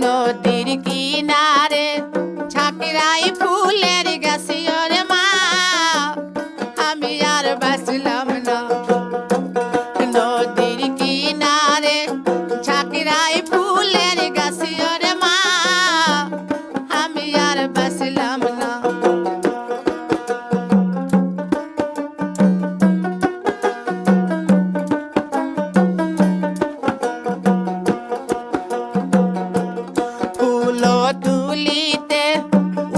নদীর কিনারে ছাকিরাই ফুলের গাছি ওরে মা আমি আর বাঁচলাম না। নদীর কিনারে ছাকিরাই ফুলের গাছি ওরে মা আমি আর বাঁচলাম না। তুলিতে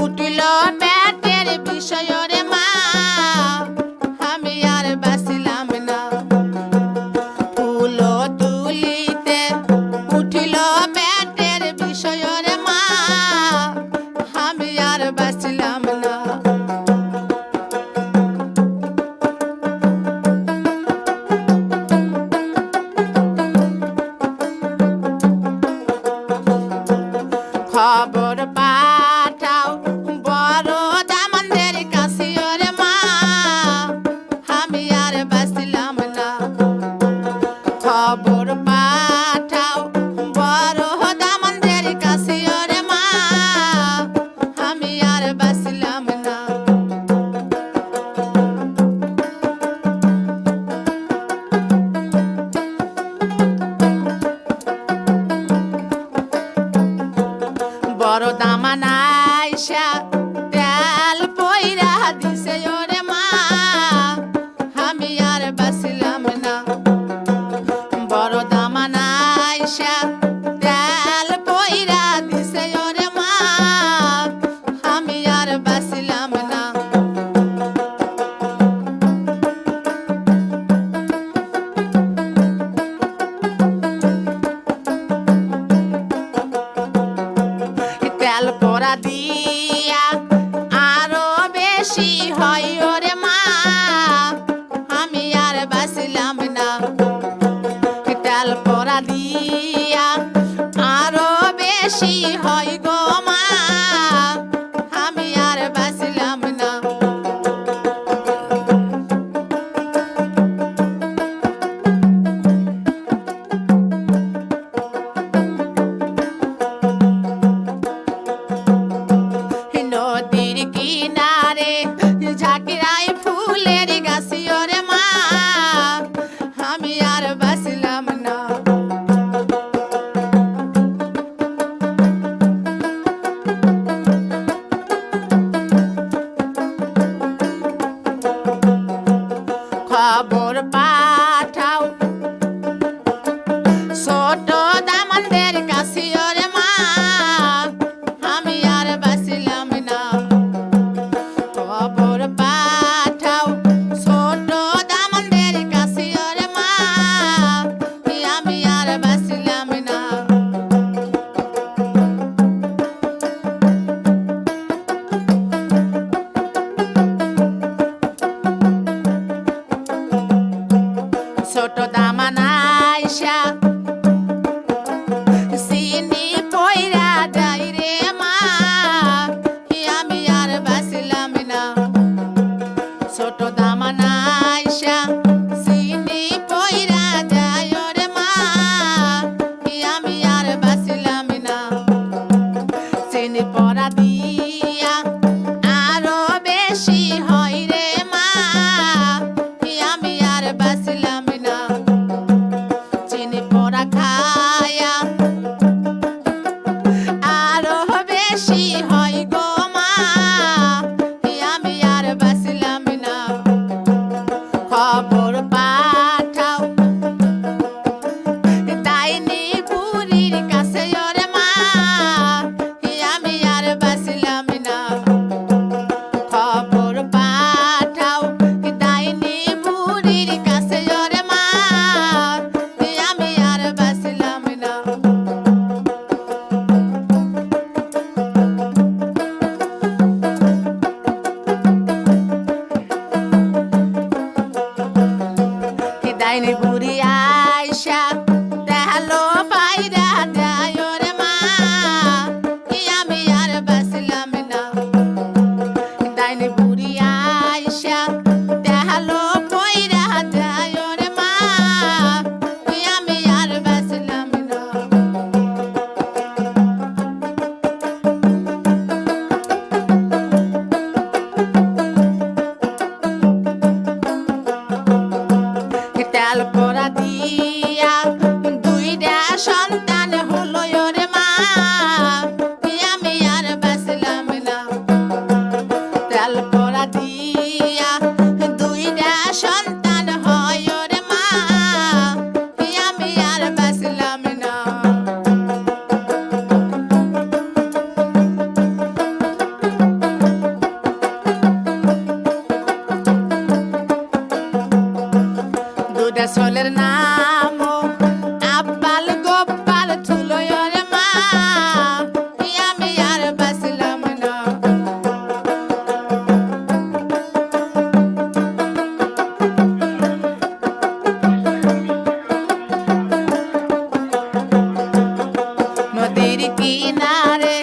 উঠিল পেটের বিষয় রে মা আমি আর বাঁচলাম না। ফুল তুলিতে উঠিল পেটের বিষয় রে মা আমি আর বাঁচলাম না। খবর পাঠাও বড় দামানদের কাছে ওরে মা আমি আর বাঁচলাম না। খবর পাঠাও বড় দামানদের কাছে ওরে মা আমি আর বাঁচলাম না। বড় দামান আইসা তেল পয়রা দিছে ওরে মা আমি আর বাঁচলাম না। বড় দামান আইসা তেল পয়রা দিছে ওরে মা আমি আর বাঁচলাম না। তেল পরা দিয়া আরো বেশি হয় ওরে মা আমি আর বাঁচলাম না। তেল পরা দিয়া আরো বেশি হয় গো মা আমি আর বাঁচলাম না। নদীর কিনারে ঝাঁকিরাই ফুলের গাছি ওরে মা আমি আর বাঁচলাম না। খবর পাঠাও ছোট দামানদের কাছে ওরে মা আমি আর বাঁচলাম না। খবর পাঠাও ছোট দামানদের কাছে ওরে মা আমি আর বাঁচলাম না। ছোট দামান আইসা চিনি পয়রা যাই রে মা আমি আর বাঁচলাম না। ছোট দামান আইসা চিনি পয়রা যাই ওরে মা আমি আর বাঁচলাম না। চিনি পরা দিয়া আরো বেশি হয় রে মা আমি আর বাঁচলাম না। চিনি পরা খায়া আরো বেশি হয় গো মা আমি আর বাঁচলাম না। খবর পাঠাও তাইনি বুড়ির কাছে ওরে মা আমি আর বাঁচলাম না। খবর পাঠাও তাইনি বুড়ির কাছে ওরে মা আমি আর বাঁচলাম না। কিনারে